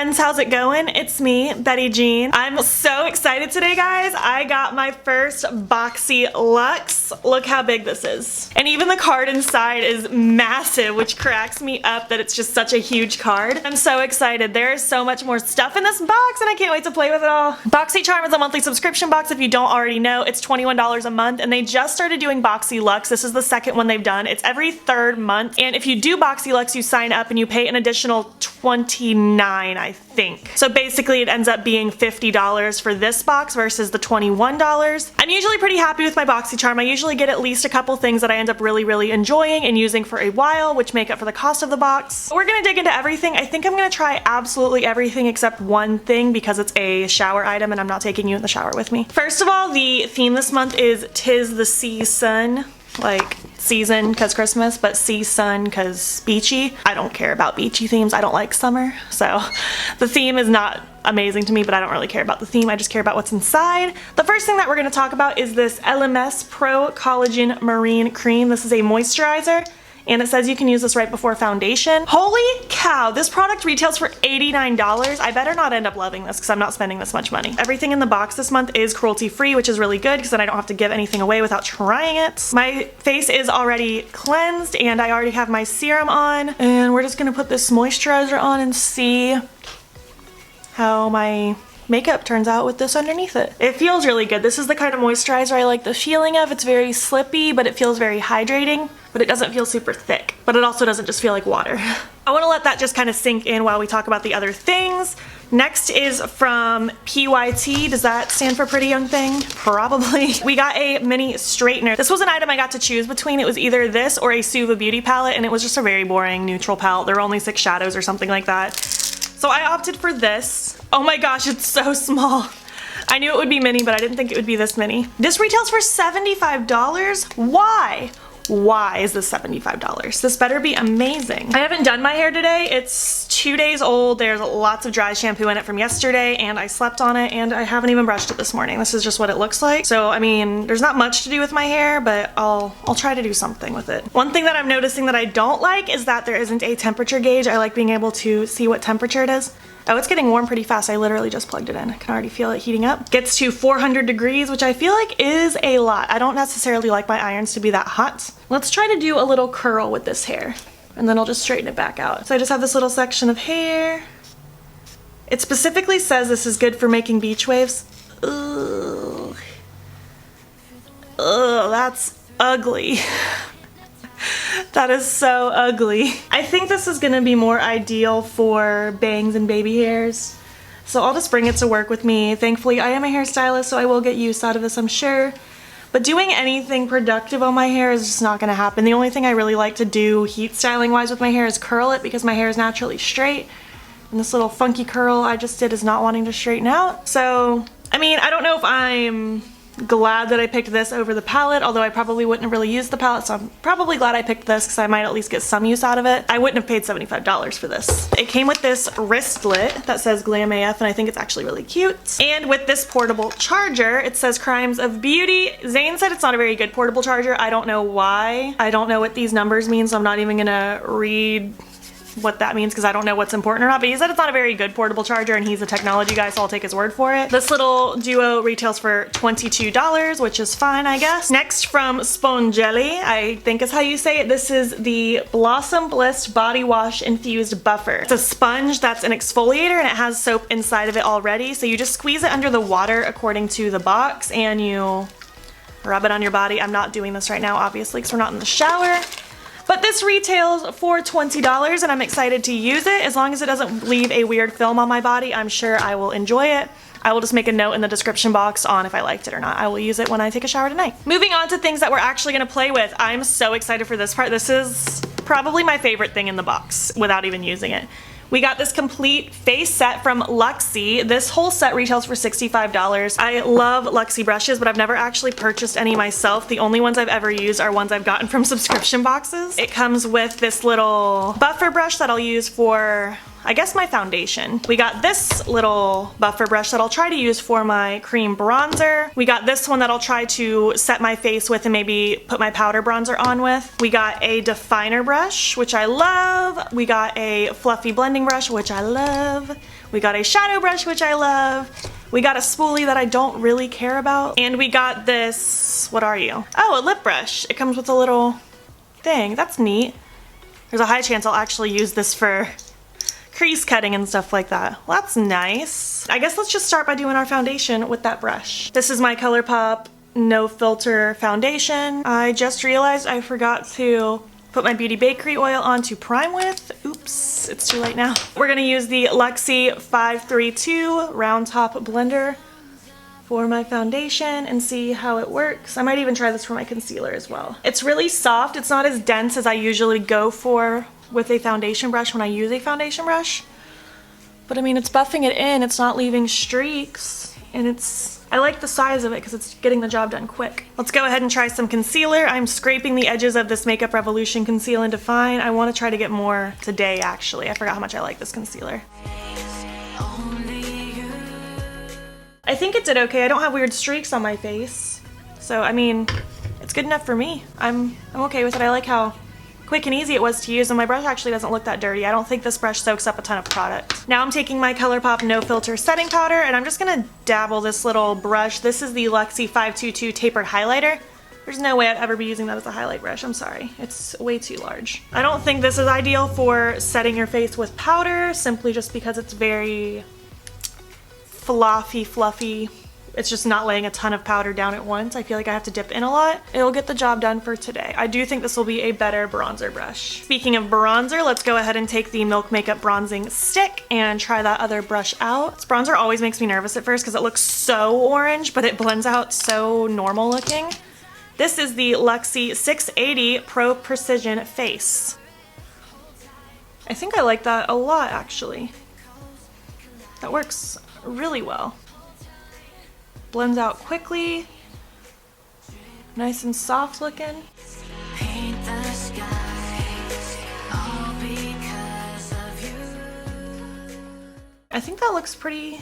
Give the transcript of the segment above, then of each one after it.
friends, how's it going? It's me, Betty Jean. I'm so excited today, guys. I got my first Boxyluxe. Look how big this is. And even the card inside is massive, which cracks me up that it's just such a huge card. I'm so excited. There is so much more stuff in this box and I can't wait to play with it all. BoxyCharm is a monthly subscription box if you don't already know. It's $21 a month and they just started doing Boxyluxe. This is the second one they've done. It's every third month. And if you do Boxyluxe, you sign up and you pay an additional $29, I think. So basically it ends up being $50 for this box versus the $21. I'm usually pretty happy with my BoxyCharm. I usually get at least a couple things that I end up really enjoying and using for a while, which make up for the cost of the box. We're gonna dig into everything. I think I'm gonna try absolutely everything except one thing because it's a shower item and I'm not taking you in the shower with me. First of all, the theme this month is "'Tis the Season." Like season because Christmas, but season because beachy. I don't care about beachy themes. I don't like summer, so the theme is not amazing to me, but I don't really care about the theme. I just care about what's inside. The first thing that we're going to talk about is this LMS Pro Collagen Marine Cream. This is a moisturizer. And it says you can use this right before foundation. Holy cow, this product retails for $89. I better not end up loving this because I'm not spending this much money. Everything in the box this month is cruelty free, which is really good because then I don't have to give anything away without trying it. My face is already cleansed and I already have my serum on. And we're just gonna put this moisturizer on and see how my makeup turns out with this underneath it. It feels really good. This is the kind of moisturizer I like the feeling of. It's very slippy, but it feels very hydrating, but it doesn't feel super thick. But it also doesn't just feel like water. I want to let that just kind of sink in while we talk about the other things. Next is from PYT. Does that stand for Pretty Young Thing? Probably. We got a mini straightener. This was an item I got to choose between. It was either this or a Suva Beauty palette, and it was just a very boring neutral palette. There were only 6 shadows or something like that. So I opted for this. Oh my gosh, it's so small. I knew it would be mini, but I didn't think it would be this mini. This retails for $75. Why? Why is this $75? This better be amazing. I haven't done my hair today. It's 2 days old. There's lots of dry shampoo in it from yesterday and I slept on it and I haven't even brushed it this morning. This is just what it looks like. So I mean, there's not much to do with my hair, but I'll try to do something with it. One thing that I'm noticing that I don't like is that there isn't a temperature gauge. I like being able to see what temperature it is. Oh, it's getting warm pretty fast. I literally just plugged it in. I can already feel it heating up. Gets to 400 degrees, which I feel like is a lot. I don't necessarily like my irons to be that hot. Let's try to do a little curl with this hair, and then I'll just straighten it back out. So I just have this little section of hair. It specifically says this is good for making beach waves. Ugh. Ugh, that's ugly. That is so ugly. I think this is gonna be more ideal for bangs and baby hairs. So I'll just bring it to work with me. Thankfully, I am a hairstylist, so I will get use out of this, I'm sure. But doing anything productive on my hair is just not gonna happen. The only thing I really like to do heat styling wise with my hair is curl it because my hair is naturally straight. And this little funky curl I just did is not wanting to straighten out. So, I mean, I don't know if I'm glad that I picked this over the palette, although I probably wouldn't have really used the palette, so I'm probably glad I picked this because I might at least get some use out of it. I wouldn't have paid $75 for this. It came with this wristlet that says Glam AF, and I think it's actually really cute. And with this portable charger, it says Crimes of Beauty. Zane said it's not a very good portable charger. I don't know why. I don't know what these numbers mean, so I'm not even gonna read what that means because I don't know what's important or not, but he said it's not a very good portable charger and he's a technology guy, so I'll take his word for it. This little duo retails for $22, which is fine, I guess. Next from Spongelli, I think is how you say it, this is the Blossom Bliss Body Wash Infused Buffer. It's a sponge that's an exfoliator and it has soap inside of it already, so you just squeeze it under the water according to the box and you rub it on your body. I'm not doing this right now, obviously, because we're not in the shower. But this retails for $20 and I'm excited to use it. As long as it doesn't leave a weird film on my body, I'm sure I will enjoy it. I will just make a note in the description box on if I liked it or not. I will use it when I take a shower tonight. Moving on to things that we're actually gonna play with. I'm so excited for this part. This is probably my favorite thing in the box without even using it. We got this complete face set from Luxie. This whole set retails for $65. I love Luxie brushes, but I've never actually purchased any myself. The only ones I've ever used are ones I've gotten from subscription boxes. It comes with this little buffer brush that I'll use for I guess my foundation. We got this little buffer brush that I'll try to use for my cream bronzer. We got this one that I'll try to set my face with and maybe put my powder bronzer on with. We got a definer brush, which I love. We got a fluffy blending brush, which I love. We got a shadow brush, which I love. We got a spoolie that I don't really care about. And we got this, what are you? Oh, a lip brush. It comes with a little thing. That's neat. There's a high chance I'll actually use this for crease cutting and stuff like that. Well, that's nice. I guess let's just start by doing our foundation with that brush. This is my Colourpop No Filter foundation. I just realized I forgot to put my Beauty Bakery oil on to prime with. Oops, it's too late now. We're gonna use the Luxie 532 round top blender for my foundation and see how it works. I might even try this for my concealer as well. It's really soft. It's not as dense as I usually go for with a foundation brush when I use a foundation brush. But I mean, it's buffing it in, it's not leaving streaks, and I like the size of it because it's getting the job done quick. Let's go ahead and try some concealer. I'm scraping the edges of this Makeup Revolution Conceal and Define. I want to try to get more today, actually. I forgot how much I like this concealer. I think it did okay. I don't have weird streaks on my face. So, I mean, it's good enough for me. I'm okay with it. I like how quick and easy it was to use, and my brush actually doesn't look that dirty. I don't think this brush soaks up a ton of product. Now I'm taking my Colourpop No Filter setting powder, and I'm just gonna dabble this little brush. This is the Luxie 522 tapered highlighter. There's no way I'd ever be using that as a highlight brush. I'm sorry, it's way too large. I don't think this is ideal for setting your face with powder, simply just because it's very fluffy. It's just not laying a ton of powder down at once. I feel like I have to dip in a lot. It'll get the job done for today. I do think this will be a better bronzer brush. Speaking of bronzer, let's go ahead and take the Milk Makeup bronzing stick and try that other brush out. This bronzer always makes me nervous at first because it looks so orange, but it blends out so normal looking. This is the Luxie 680 Pro Precision Face. I think I like that a lot, actually. That works really well. Blends out quickly, nice and soft looking. Paint the skies, all because of you. I think that looks pretty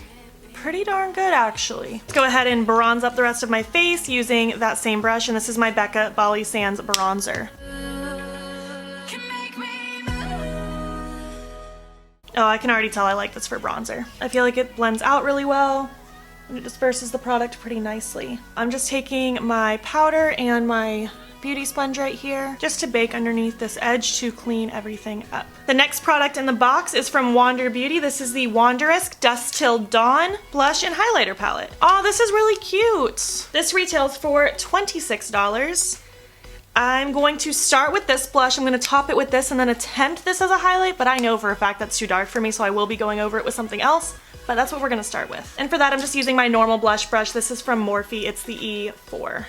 darn good, actually. Let's go ahead and bronze up the rest of my face using that same brush, and this is my Becca Bali Sands bronzer. Oh, I can already tell I like this for bronzer. I feel like it blends out really well, and it disperses the product pretty nicely. I'm just taking my powder and my beauty sponge right here just to bake underneath this edge to clean everything up. The next product in the box is from Wander Beauty. This is the Wanderisk Dusk Till Dawn Blush and Highlighter Palette. Oh, this is really cute. This retails for $26. I'm going to start with this blush. I'm going to top it with this and then attempt this as a highlight, but I know for a fact that's too dark for me, so I will be going over it with something else. But that's what we're gonna start with. And for that, I'm just using my normal blush brush. This is from Morphe, it's the E4.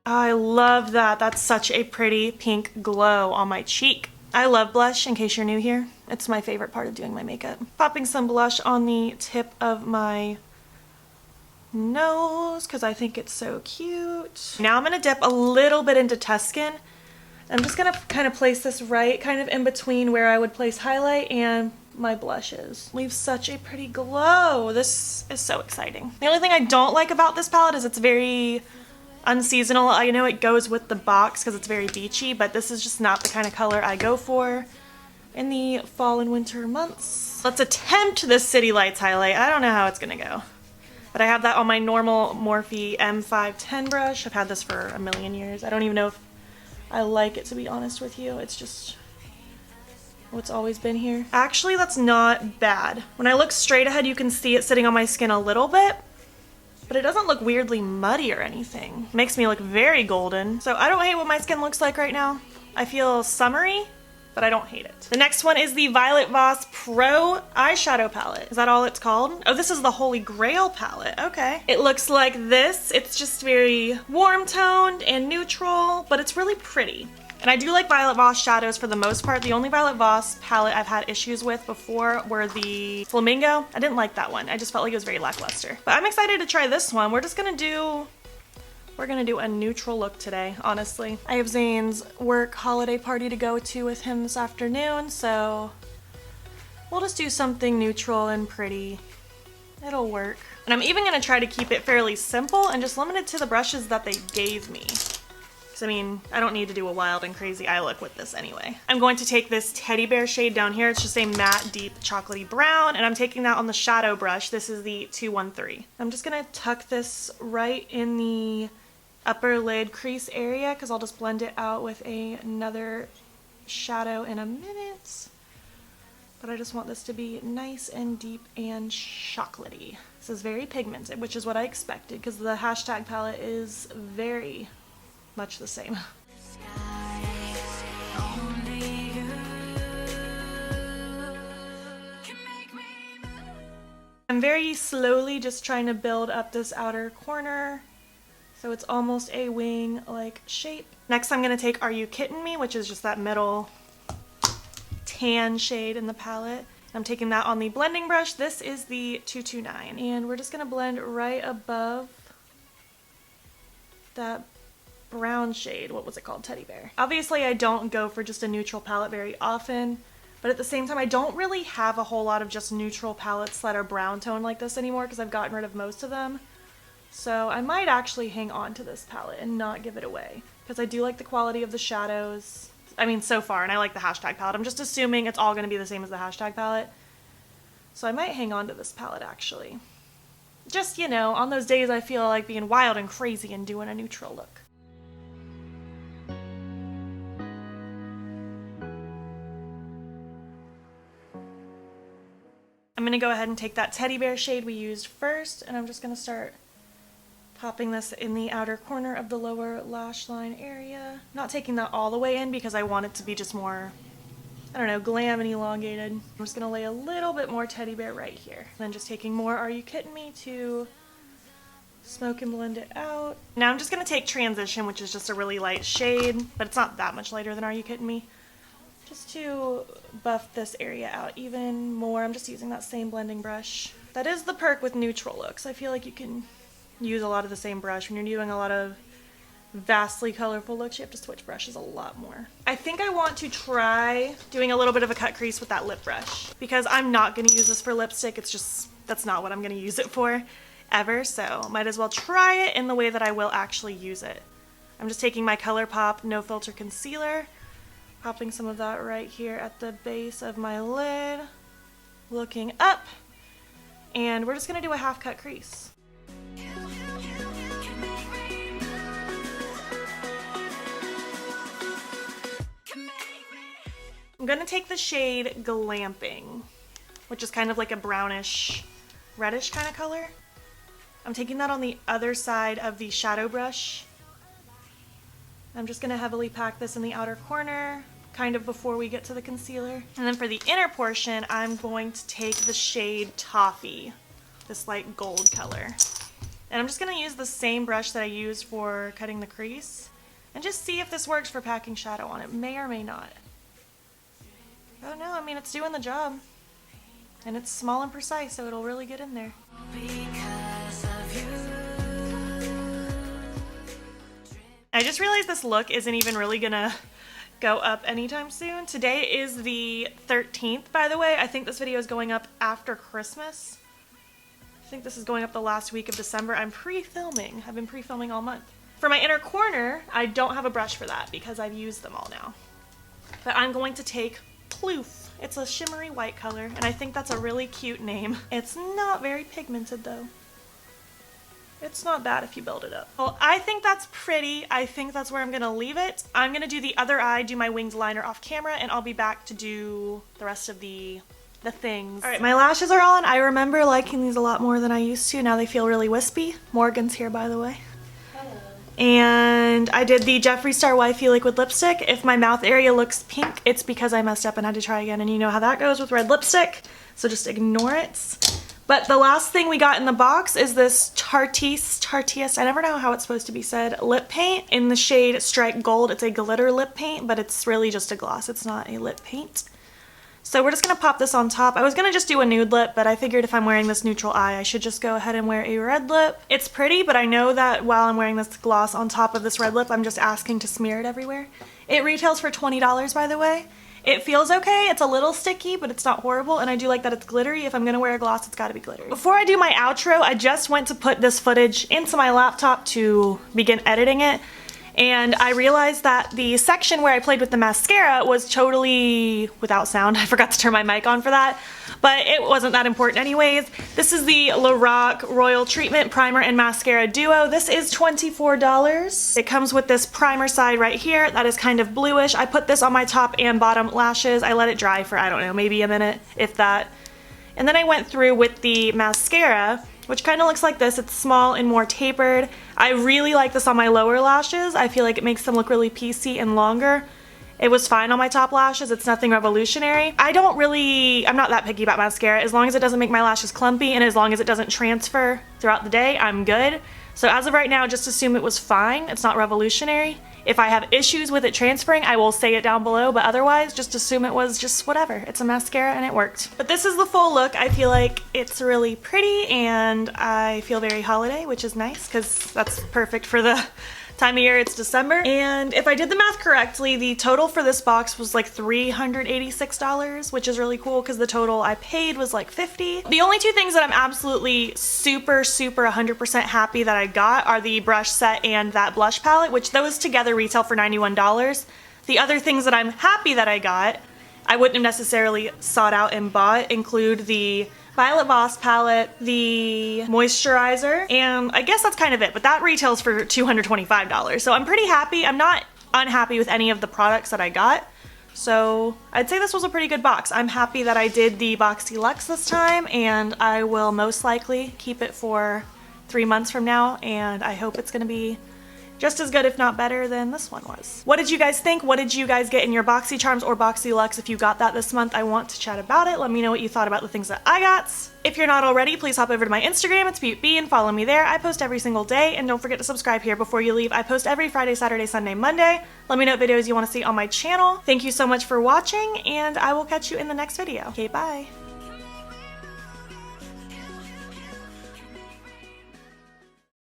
I love that. That's such a pretty pink glow on my cheek. I love blush, in case you're new here. It's my favorite part of doing my makeup. Popping some blush on the tip of my nose, because I think it's so cute. Now I'm gonna dip a little bit into Tuscan. I'm just gonna kind of place this right kind of in between where I would place highlight and my blushes. Leaves such a pretty glow. This is so exciting. The only thing I don't like about this palette is it's very unseasonal. I know it goes with the box because it's very beachy, but this is just not the kind of color I go for in the fall and winter months. Let's attempt this City Lights highlight. I don't know how it's gonna go, but I have that on my normal Morphe M510 brush. I've had this for a million years. I don't even know if I like it, to be honest with you. It's just what's always been here. Actually, that's not bad. When I look straight ahead, you can see it sitting on my skin a little bit, but it doesn't look weirdly muddy or anything. It makes me look very golden. So I don't hate what my skin looks like right now. I feel summery, but I don't hate it. The next one is the Violet Voss Pro eyeshadow palette. Is that all it's called? Oh, this is the Holy Grail palette. Okay. It looks like this. It's just very warm toned and neutral, but it's really pretty. And I do like Violet Voss shadows for the most part. The only Violet Voss palette I've had issues with before were the Flamingo. I didn't like that one. I just felt like it was very lackluster. But I'm excited to try this one. We're just gonna do We're gonna do a neutral look today, honestly. I have Zane's work holiday party to go to with him this afternoon, so we'll just do something neutral and pretty. It'll work. And I'm even gonna try to keep it fairly simple and just limit it to the brushes that they gave me. I mean, I don't need to do a wild and crazy eye look with this anyway. I'm going to take this teddy bear shade down here. It's just a matte, deep, chocolatey brown, and I'm taking that on the shadow brush. This is the 213. I'm just gonna tuck this right in the upper lid crease area because I'll just blend it out with another shadow in a minute. But I just want this to be nice and deep and chocolatey. This is very pigmented, which is what I expected because the hashtag palette is very much the same. I'm very slowly just trying to build up this outer corner so it's almost a wing-like shape. Next I'm going to take Are You Kidding Me, which is just that middle tan shade in the palette. I'm taking that on the blending brush. This is the 229, and we're just going to blend right above that brown shade. What was it called? Teddy bear. Obviously I don't go for just a neutral palette very often, but at the same time I don't really have a whole lot of just neutral palettes that are brown tone like this anymore because I've gotten rid of most of them. So I might actually hang on to this palette and not give it away because I do like the quality of the shadows. I mean, so far, and I like the hashtag palette. I'm just assuming it's all going to be the same as the hashtag palette. So I might hang on to this palette actually. Just, you know, on those days I feel like being wild and crazy and doing a neutral look. I'm going to go ahead and take that teddy bear shade we used first, and I'm just going to start popping this in the outer corner of the lower lash line area. Not taking that all the way in because I want it to be just more, I don't know, glam and elongated. I'm just going to lay a little bit more teddy bear right here. And then just taking more Are You Kidding Me to smoke and blend it out. Now I'm just going to take Transition, which is just a really light shade, but it's not that much lighter than Are You Kidding Me, just to buff this area out even more. I'm just using that same blending brush. That is the perk with neutral looks. I feel like you can use a lot of the same brush. When you're doing a lot of vastly colorful looks, you have to switch brushes a lot more. I think I want to try doing a little bit of a cut crease with that lip brush because I'm not going to use this for lipstick. It's just, that's not what I'm going to use it for ever, so might as well try it in the way that I will actually use it. I'm just taking my Colourpop No Filter Concealer, popping some of that right here at the base of my lid, looking up, and we're just going to do a half cut crease. I'm going to take the shade Glamping, which is kind of like a brownish, reddish kind of color. I'm taking that on the other side of the shadow brush. I'm just going to heavily pack this in the outer corner, kind of before we get to the concealer. And then for the inner portion, I'm going to take the shade Toffee, this light gold color. And I'm just going to use the same brush that I used for cutting the crease, and just see if this works for packing shadow on. It may or may not. Oh no, I mean, it's doing the job. And it's small and precise, so it'll really get in there. I just realized this look isn't even really gonna go up anytime soon. Today is the 13th, by the way. I think this video is going up after Christmas. I think this is going up the last week of December. I'm pre-filming. I've been pre-filming all month. For my inner corner, I don't have a brush for that because I've used them all now. But I'm going to take Ploof. It's a shimmery white color, and I think that's a really cute name. It's not very pigmented though. It's not bad if you build it up. Well, I think that's pretty. I think that's where I'm gonna leave it. I'm gonna do the other eye, do my winged liner off camera, and I'll be back to do the rest of the things. All right, my lashes are on. I remember liking these a lot more than I used to. Now they feel really wispy. Morgan's here, by the way. And I did the Jeffree Star Wifey liquid lipstick. If my mouth area looks pink, it's because I messed up and had to try again, and you know how that goes with red lipstick, so just ignore it. But the last thing we got in the box is this Tarteist, I never know how it's supposed to be said, lip paint in the shade Strike Gold. It's a glitter lip paint, but it's really just a gloss. It's not a lip paint. So we're just gonna pop this on top. I was gonna just do a nude lip, but I figured if I'm wearing this neutral eye, I should just go ahead and wear a red lip. It's pretty, but I know that while I'm wearing this gloss on top of this red lip, I'm just asking to smear it everywhere. It retails for $20, by the way. It feels okay. It's a little sticky, but it's not horrible, and I do like that it's glittery. If I'm gonna wear a gloss, it's gotta be glittery. Before I do my outro, I just went to put this footage into my laptop to begin editing it. And I realized that the section where I played with the mascara was totally without sound. I forgot to turn my mic on for that, but it wasn't that important anyways. This is the Lorac Royal Treatment Primer and Mascara Duo. This is $24. It comes with this primer side right here that is kind of bluish. I put this on my top and bottom lashes. I let it dry for, I don't know, maybe a minute, if that. And then I went through with the mascara, which kind of looks like this. It's small and more tapered. I really like this on my lower lashes. I feel like it makes them look really piecey and longer. It was fine on my top lashes. It's nothing revolutionary. I'm not that picky about mascara. As long as it doesn't make my lashes clumpy and as long as it doesn't transfer throughout the day, I'm good. So as of right now, just assume it was fine. It's not revolutionary. If I have issues with it transferring, I will say it down below, but otherwise, just assume it was just whatever. It's a mascara and it worked. But this is the full look. I feel like it's really pretty and I feel very holiday, which is nice because that's perfect for the time of year. It's December. And if I did the math correctly, the total for this box was like $386, which is really cool because the total I paid was like $50. The only two things that I'm absolutely super 100% happy that I got are the brush set and that blush palette, which those together retail for $91. The other things that I'm happy that I got, I wouldn't have necessarily sought out and bought, include the Violet Voss palette, the moisturizer, and I guess that's kind of it, but that retails for $225. So I'm pretty happy. I'm not unhappy with any of the products that I got. So I'd say this was a pretty good box. I'm happy that I did the Boxyluxe this time, and I will most likely keep it for 3 months from now, and I hope it's gonna be just as good, if not better, than this one was. What did you guys think? What did you guys get in your Boxy Charms or Boxyluxe? If you got that this month, I want to chat about it. Let me know what you thought about the things that I got. If you're not already, please hop over to my Instagram. It's beautbean. Follow me there. I post every single day, and don't forget to subscribe here before you leave. I post every Friday, Saturday, Sunday, Monday. Let me know what videos you want to see on my channel. Thank you so much for watching, and I will catch you in the next video. Okay, bye.